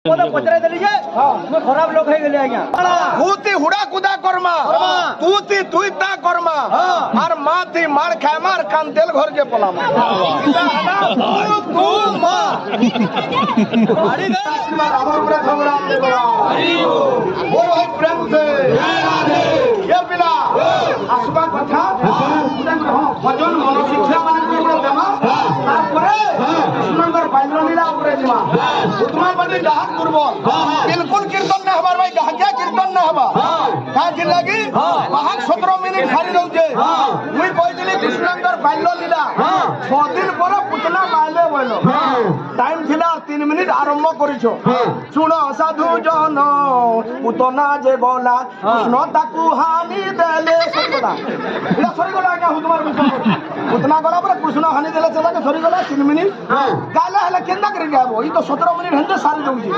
पचराई देली जे मैं खराब लोग है गेले आज्ञा तूती हुड़ा कुदा करमा तूती तुईता करमा और माती मार खाए मार कान तेल घर जे पलामा तू मा हरि आशीर्वाद हमर ऊपर खबर आपने बड़ा बोल भाई प्रेम से ये बिना आशीर्वाद पठा भजन मन शिक्षा माने ऊपर देमा तारपरे सुंदर बाइंद्र लीला ऊपर देमा उतमा बने गाहक दुर्बल बिल्कुल कीर्तन न हमार भाई गाहकिया कीर्तन न हवा का कि लगी बाहक 17 मिनिट खाली रहउछे मुई कहितली कृष्णकर बाइंद्र लीला 6 दिन पर पुतना माइले बोलो टाइम थिला 3 मिनिट आरंभ करिछो सुन साधु जन पुतना जे बोला कृष्ण ताकू हानि देले सरीगला इला सरीगला क्या हु तुम्हार विश्वास पुतना गला पर कृष्ण हानि देले चला के सरीगला 3 मिनिट काला हला केंदा करि गाबो ई तो 17 मिनिट हंते सारी दउछी